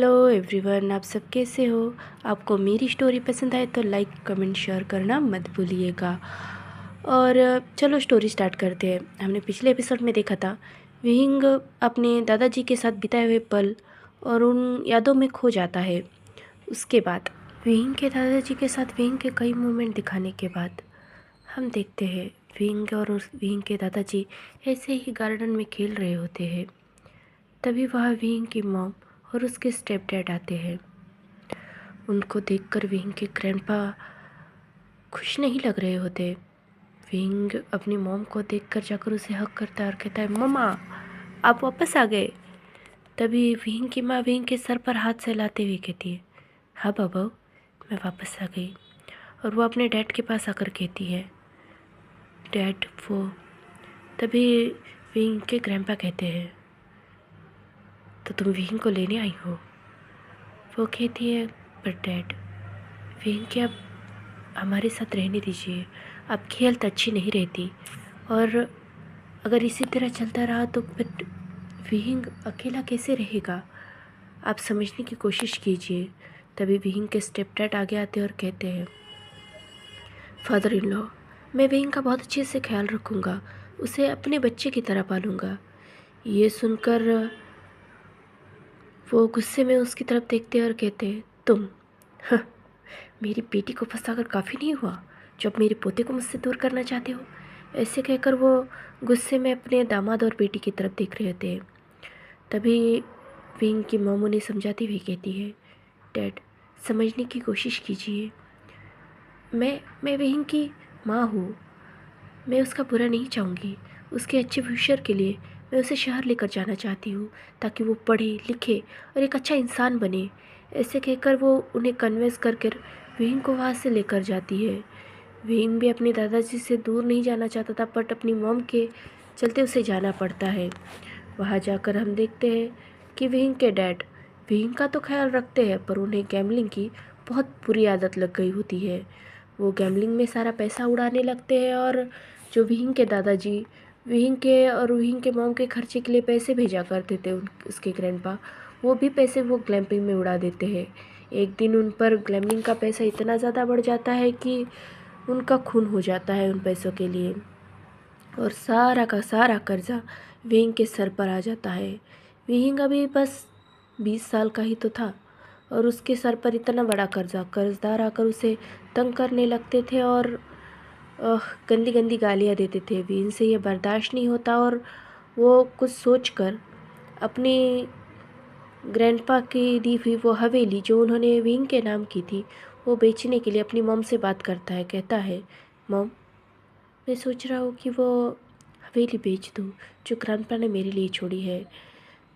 Hello everyone, आप सब कैसे हो। आपको मेरी स्टोरी पसंद आए तो लाइक कमेंट शेयर करना मत भूलिएगा। और चलो स्टोरी स्टार्ट करते हैं। हमने पिछले एपिसोड में देखा था विहिंग अपने दादाजी के साथ बिताए हुए पल और उन यादों में खो जाता है। उसके बाद विहिंग के दादाजी के साथ विहिंग के कई मोमेंट दिखाने के बाद हम देखते हैं विहिंग और विहिंग के दादाजी ऐसे ही गार्डन में खेल रहे होते हैं। तभी वहाँ विहिंग की मॉम और उसके स्टेप डैड आते हैं। उनको देखकर विहिंग के ग्रैंडपा खुश नहीं लग रहे होते। विहिंग अपनी मॉम को देखकर जाकर उसे हक करता है और कहता है, मम्मा आप वापस आ गए। तभी विहिंग की माँ विहिंग के सर पर हाथ सहलाते हुए कहती है, हाँ बाबा मैं वापस आ गई। और वो अपने डैड के पास आकर कहती है, डैड वो। तभी विहिंग के ग्रैंडपा कहते हैं, तो तुम विहिंग को लेने आई हो। वो कहती है, पर डैड विहिंग के अब हमारे साथ रहने दीजिए, आपकी हेल्थ अच्छी नहीं रहती और अगर इसी तरह चलता रहा तो फिर विहिंग अकेला कैसे रहेगा। आप समझने की कोशिश कीजिए। तभी विहिंग के स्टेप डैड आगे आते और कहते हैं, फादर इन लॉ मैं विहिंग का बहुत अच्छे से ख्याल रखूँगा, उसे अपने बच्चे की तरह पालूँगा। ये सुनकर वो गुस्से में उसकी तरफ देखते हैं और कहते हैं, तुम हाँ, मेरी बेटी को फंसाकर काफ़ी नहीं हुआ जो अब मेरे पोते को मुझसे दूर करना चाहते हो। ऐसे कहकर वो गुस्से में अपने दामाद और बेटी की तरफ देख रहे होते हैं। तभी विंग की मॉम उन्हें समझाती हुई कहती है, डैड समझने की कोशिश कीजिए। मैं विंग की माँ हूँ, मैं उसका बुरा नहीं चाहूँगी। उसके अच्छे फ्यूचर के लिए मैं उसे शहर लेकर जाना चाहती हूँ ताकि वो पढ़े लिखे और एक अच्छा इंसान बने। ऐसे कहकर वो उन्हें कन्विंस कर कर विंग को वहाँ से लेकर जाती है। विंग भी अपने दादाजी से दूर नहीं जाना चाहता था, बट अपनी मॉम के चलते उसे जाना पड़ता है। वहाँ जाकर हम देखते हैं कि विंग के डैड विंग का तो ख्याल रखते हैं, पर उन्हें गैम्बलिंग की बहुत बुरी आदत लग गई होती है। वो गैम्बलिंग में सारा पैसा उड़ाने लगते हैं और जो विहिंग के दादाजी विहिंग के और विहिंग के मॉम के खर्चे के लिए पैसे भेजा करते थे उसके ग्रैंडपा, वो भी पैसे वो ग्लैम्पिंग में उड़ा देते हैं। एक दिन उन पर ग्लैम्पिंग का पैसा इतना ज़्यादा बढ़ जाता है कि उनका खून हो जाता है उन पैसों के लिए और सारा का सारा कर्जा विहिंग के सर पर आ जाता है। विहिंग अभी बस 20 साल का ही तो था और उसके सर पर इतना बड़ा कर्जदार आकर उसे तंग करने लगते थे और गंदी गंदी गालियाँ देते थे। विहिंग से ये बर्दाश्त नहीं होता और वो कुछ सोचकर अपनी ग्रैंडपा की दी हुई वो हवेली जो उन्होंने विहिंग के नाम की थी वो बेचने के लिए अपनी मॉम से बात करता है। कहता है, मॉम मैं सोच रहा हूँ कि वो हवेली बेच दूँ जो ग्रैंडपा ने मेरे लिए छोड़ी है।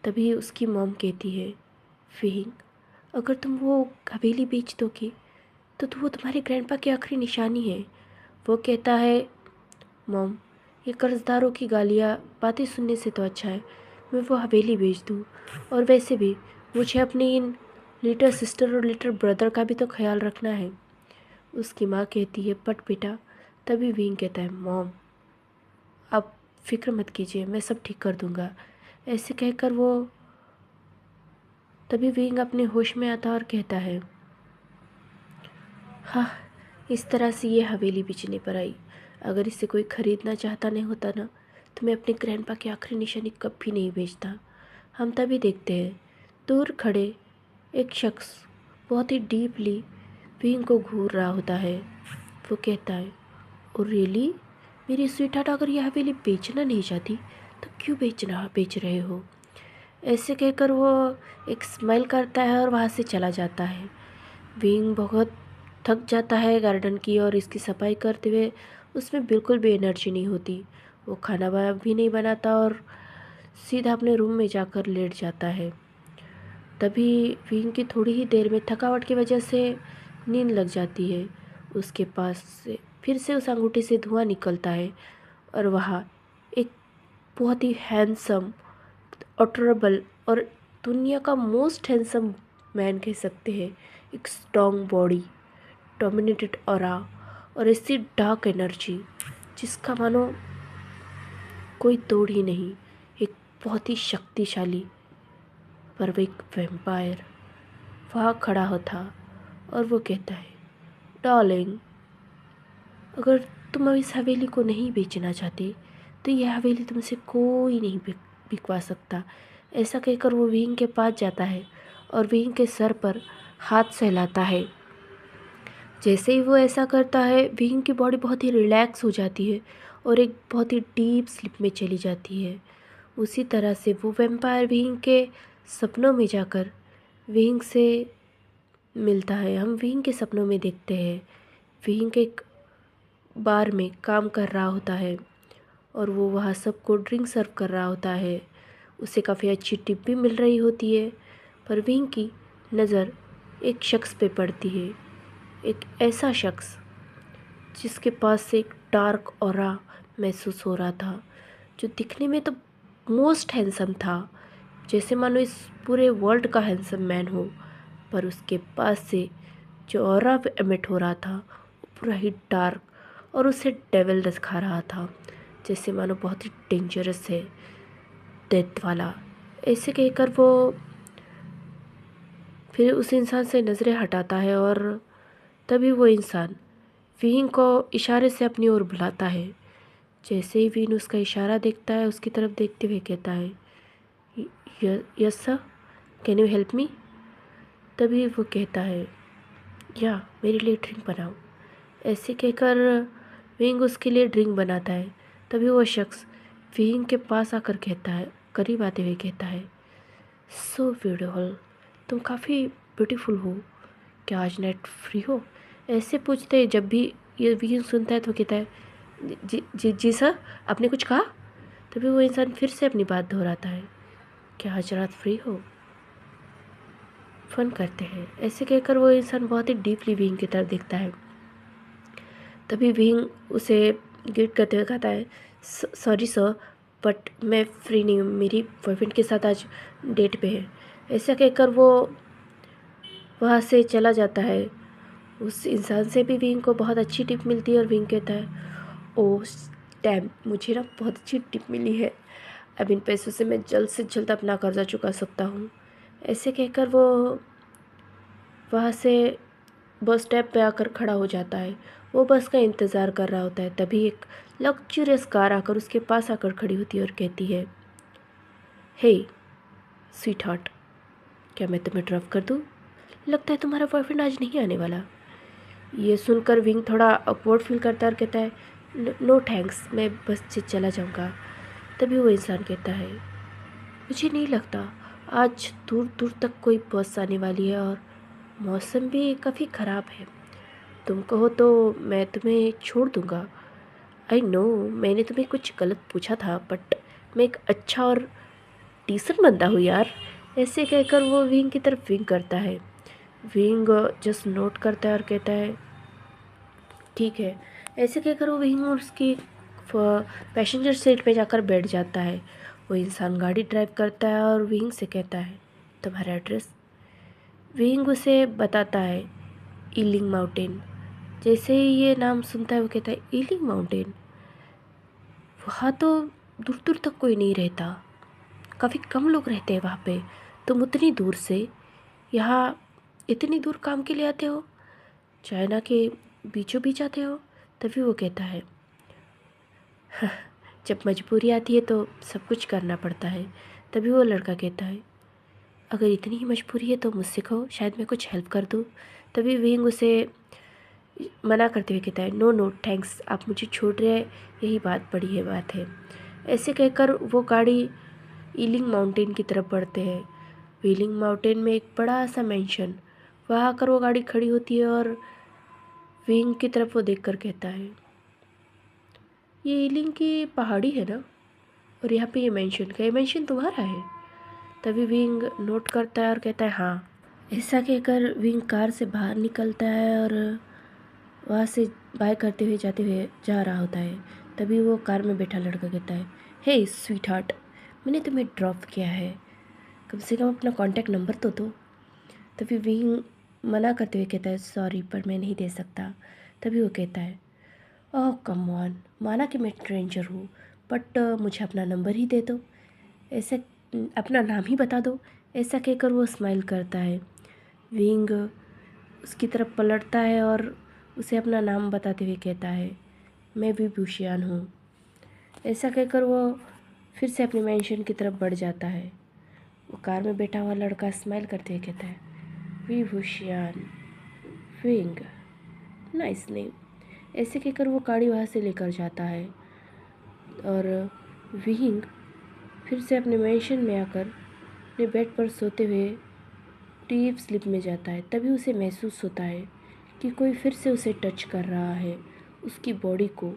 तभी उसकी मॉम कहती है, विहिंग अगर तुम वो हवेली बेच दोगी तो वो तुम्हारे ग्रैंडपा की आखिरी निशानी है। वो कहता है, मॉम ये कर्जदारों की गालियाँ बातें सुनने से तो अच्छा है मैं वो हवेली बेच दूँ। और वैसे भी मुझे अपनी इन लिटिल सिस्टर और लिटिल ब्रदर का भी तो ख्याल रखना है। उसकी माँ कहती है, बट बेटा। तभी विंग कहता है, मॉम आप फिक्र मत कीजिए, मैं सब ठीक कर दूँगा। ऐसे कहकर वो तभी विंग अपने होश में आता और कहता है, हाँ इस तरह से ये हवेली बेचने पर आई। अगर इसे कोई ख़रीदना चाहता नहीं होता ना तो मैं अपने ग्रैंडपा की आखिरी निशानी कभी नहीं बेचता। हम तभी देखते हैं दूर खड़े एक शख्स बहुत ही डीपली विंग को घूर रहा होता है। वो कहता है, ओ रियली मेरी स्वीटहार्ट, अगर यह हवेली बेचना नहीं चाहती तो क्यों बेच रहे हो। ऐसे कहकर वो एक स्माइल करता है और वहाँ से चला जाता है। विंग बहुत थक जाता है गार्डन की और इसकी सफाई करते हुए उसमें बिल्कुल भी एनर्जी नहीं होती। वो खाना भी नहीं बनाता और सीधा अपने रूम में जाकर लेट जाता है। तभी विंग की थोड़ी ही देर में थकावट की वजह से नींद लग जाती है। उसके पास से फिर से उस अंगूठी से धुआं निकलता है और वहाँ एक बहुत ही हैंडसम ऑटरेबल और दुनिया का मोस्ट हैंडसम मैन कह सकते हैं, एक स्ट्रॉन्ग बॉडी, डोमिनेटेड ऑरा और ऐसी डार्क एनर्जी जिसका मानो कोई तोड़ ही नहीं। एक बहुत ही शक्तिशाली पर वो एक वैम्पायर वहाँ खड़ा होता और वो कहता है, डार्लिंग, अगर तुम अब इस हवेली को नहीं बेचना चाहते तो यह हवेली तुमसे कोई नहीं बिकवा सकता। ऐसा कहकर वो विंग के पास जाता है और विंग के सर पर हाथ सहलाता है। जैसे ही वो ऐसा करता है, विंग की बॉडी बहुत ही रिलैक्स हो जाती है और एक बहुत ही डीप स्लीप में चली जाती है। उसी तरह से वो वैम्पायर विंग के सपनों में जाकर विंग से मिलता है। हम विंग के सपनों में देखते हैं विंग एक बार में काम कर रहा होता है और वो वहाँ सबको ड्रिंक सर्व कर रहा होता है। उसे काफ़ी अच्छी टिप भी मिल रही होती है, पर विंग की नज़र एक शख्स पे पड़ती है। एक ऐसा शख्स जिसके पास से एक डार्क ऑरा महसूस हो रहा था, जो दिखने में तो मोस्ट हैंडसम था, जैसे मानो इस पूरे वर्ल्ड का हैंडसम मैन हो, पर उसके पास से जो ऑरा एमिट हो रहा था वो पूरा ही डार्क और उसे डेविल दिखा रहा था, जैसे मानो बहुत ही डेंजरस है, डेथ वाला। ऐसे कहकर वो फिर उस इंसान से नज़रें हटाता है और तभी वो इंसान वीन को इशारे से अपनी ओर बुलाता है। जैसे ही वीन उसका इशारा देखता है, उसकी तरफ देखते हुए कहता है, yes sir, can you help me. तभी वो कहता है, या मेरे लिए ड्रिंक बनाओ। ऐसे कहकर विंग उसके लिए ड्रिंक बनाता है। तभी वो शख्स विंग के पास आकर कहता है, करीब आते हुए कहता है, सो ब्यूटीफुल, तुम काफ़ी ब्यूटीफुल हो, क्या आज नाइट फ्री हो। ऐसे पूछते ही जब भी ये विंग सुनता है तो कहता है, जी जी जी सर, आपने कुछ कहा। तभी वो इंसान फिर से अपनी बात दोहराता है, क्या आज रात फ्री हो, फ़न करते हैं। ऐसे कहकर वो इंसान बहुत ही डीपली विंग की तरफ देखता है। तभी विंग उसे ग्रीट करते हुए कहता है, सॉरी सर, बट मैं फ्री नहीं हूँ, मेरी बॉयफ्रेंड के साथ आज डेट पे है। ऐसा कहकर वो वहाँ से चला जाता है। उस इंसान से भी विंग को बहुत अच्छी टिप मिलती है और विंग कहता है, ओह डैम, मुझे ना बहुत अच्छी टिप मिली है, अब इन पैसों से मैं जल्द से जल्द अपना कर्जा चुका सकता हूँ। ऐसे कहकर वो वहाँ से बस स्टॉप पे आकर खड़ा हो जाता है। वो बस का इंतज़ार कर रहा होता है। तभी एक लग्जरियस कार आकर उसके पास आकर खड़ी होती है और कहती है, हे स्वीट हार्ट, क्या मैं तुम्हें ड्रॉप कर दूँ। लगता है तुम्हारा बॉयफ्रेंड आज नहीं आने वाला। ये सुनकर विंग थोड़ा अपवर्ड फील करता है और कहता है, नो थैंक्स, मैं बस से चला जाऊँगा। तभी वो इंसान कहता है, मुझे नहीं लगता आज दूर दूर तक कोई बस आने वाली है और मौसम भी काफ़ी ख़राब है। तुम कहो तो मैं तुम्हें छोड़ दूँगा। आई नो मैंने तुम्हें कुछ गलत पूछा था, बट मैं एक अच्छा और डिसेंट बंदा हूँ यार। ऐसे कहकर वो विंग की तरफ विंग करता है। विंग जस्ट नोट करता है और कहता है, ठीक है। ऐसे कहकर वो विंग उसकी पैसेंजर सीट पे जाकर बैठ जाता है। वो इंसान गाड़ी ड्राइव करता है और विंग से कहता है, तुम्हारा एड्रेस। विंग उसे बताता है, ईलिंग माउंटेन। जैसे ही ये नाम सुनता है वो कहता है, ईलिंग माउंटेन, वहाँ तो दूर दूर तक कोई नहीं रहता, काफ़ी कम लोग रहते हैं वहाँ पे। तुम उतनी दूर से यहाँ इतनी दूर काम के लिए आते हो, चाइना के बीचों बीच आते हो। तभी वो कहता है, जब मजबूरी आती है तो सब कुछ करना पड़ता है। तभी वो लड़का कहता है, अगर इतनी ही मजबूरी है तो मुझसे कहो, शायद मैं कुछ हेल्प कर दूँ। तभी विंग उसे मना करते हुए कहता है, नो नो थैंक्स, आप मुझे छोड़ रहे हैं, यही बात है। ऐसे कहकर वो गाड़ी ईलिंग माउंटेन की तरफ बढ़ते हैं। ईलिंग माउंटेन में एक बड़ा सा मेंशन, वहाँ आकर वो गाड़ी खड़ी होती है और विंग की तरफ वो देखकर कहता है, ये ईलिंग की पहाड़ी है ना, और यहाँ पे ये मेंशन का, ये मेंशन तुम्हारा है। तभी विंग नोट करता है और कहता है, हाँ। ऐसा कहकर विंग कार से बाहर निकलता है और वहाँ से बाय करते हुए जाते हुए जा रहा होता है। तभी वो कार में बैठा लड़का कहता है, हे स्वीट हार्ट, मैंने तुम्हें ड्रॉप किया है, कम से कम अपना कॉन्टैक्ट नंबर तो दो। तभी विंग मना करते हुए कहता है, सॉरी पर मैं नहीं दे सकता। तभी वो कहता है, ओह कम ऑन, माना कि मैं स्ट्रेंजर हूँ, बट मुझे अपना नंबर ही दे दो, ऐसे अपना नाम ही बता दो। ऐसा कहकर वो स्माइल करता है। विंग उसकी तरफ पलटता है और उसे अपना नाम बताते हुए कहता है, मैं विभूषियान हूँ। ऐसा कहकर वो फिर से अपने मेंशन की तरफ बढ़ जाता है। वो कार में बैठा हुआ लड़का स्माइल करते हुए कहता है, विभूषियान विंग, नाइस नेम। ऐसे कहकर वो गाड़ी वहाँ से लेकर जाता है और विंग फिर से अपने मेंशन में आकर अपने बेड पर सोते हुए डीप स्लीप में जाता है। तभी उसे महसूस होता है कि कोई फिर से उसे टच कर रहा है, उसकी बॉडी को,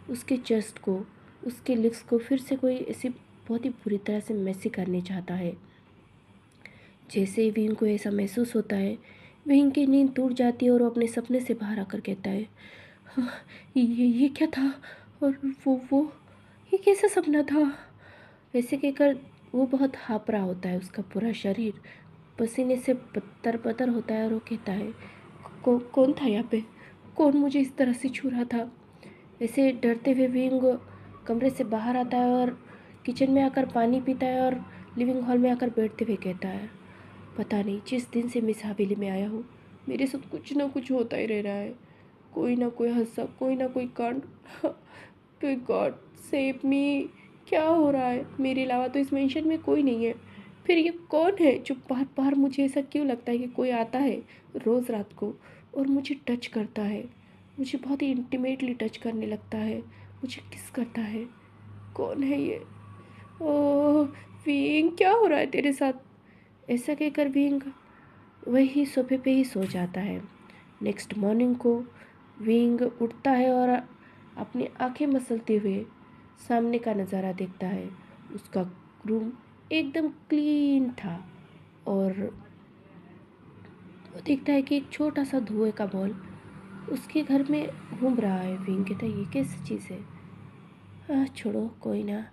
उसके चेस्ट को, उसके लिप्स को फिर से कोई ऐसी बहुत ही बुरी तरह से मैसी करने चाहता है। जैसे ही विंग को ऐसा महसूस होता है, विंग की नींद टूट जाती है और वो अपने सपने से बाहर आकर कहता है, हाँ, ये क्या था, और वो ये कैसा सपना था। ऐसे कहकर वो बहुत हाँफ रहा होता है, उसका पूरा शरीर पसीने से पत्तर पत्तर होता है और वो कहता है, कौन था यहाँ पे, कौन मुझे इस तरह से छू रहा था। ऐसे डरते हुए विंग कमरे से बाहर आता है और किचन में आकर पानी पीता है और लिविंग हॉल में आकर बैठते हुए कहता है, पता नहीं जिस दिन से मैं इस हवेली में आया हूँ मेरे साथ कुछ ना कुछ होता ही रह रहा है, कोई ना कोई हादसा, कोई ना कोई कांड। टू गॉड सेव मी, क्या हो रहा है, मेरे अलावा तो इस मेंशन में कोई नहीं है। फिर ये कौन है जो बार बार, मुझे ऐसा क्यों लगता है कि कोई आता है रोज़ रात को और मुझे टच करता है, मुझे बहुत ही इंटीमेटली टच करने लगता है, मुझे किस करता है, कौन है ये। ओह विंग, क्या हो रहा है तेरे साथ। ऐसा कहकर विंग वही सोफे पे ही सो जाता है। नेक्स्ट मॉर्निंग को विंग उठता है और अपनी आंखें मसलते हुए सामने का नज़ारा देखता है। उसका रूम एकदम क्लीन था और वो देखता है कि एक छोटा सा धुएं का बॉल उसके घर में घूम रहा है। विंग कहता है, ये कैसी चीज़ है। छोड़ो, कोई ना,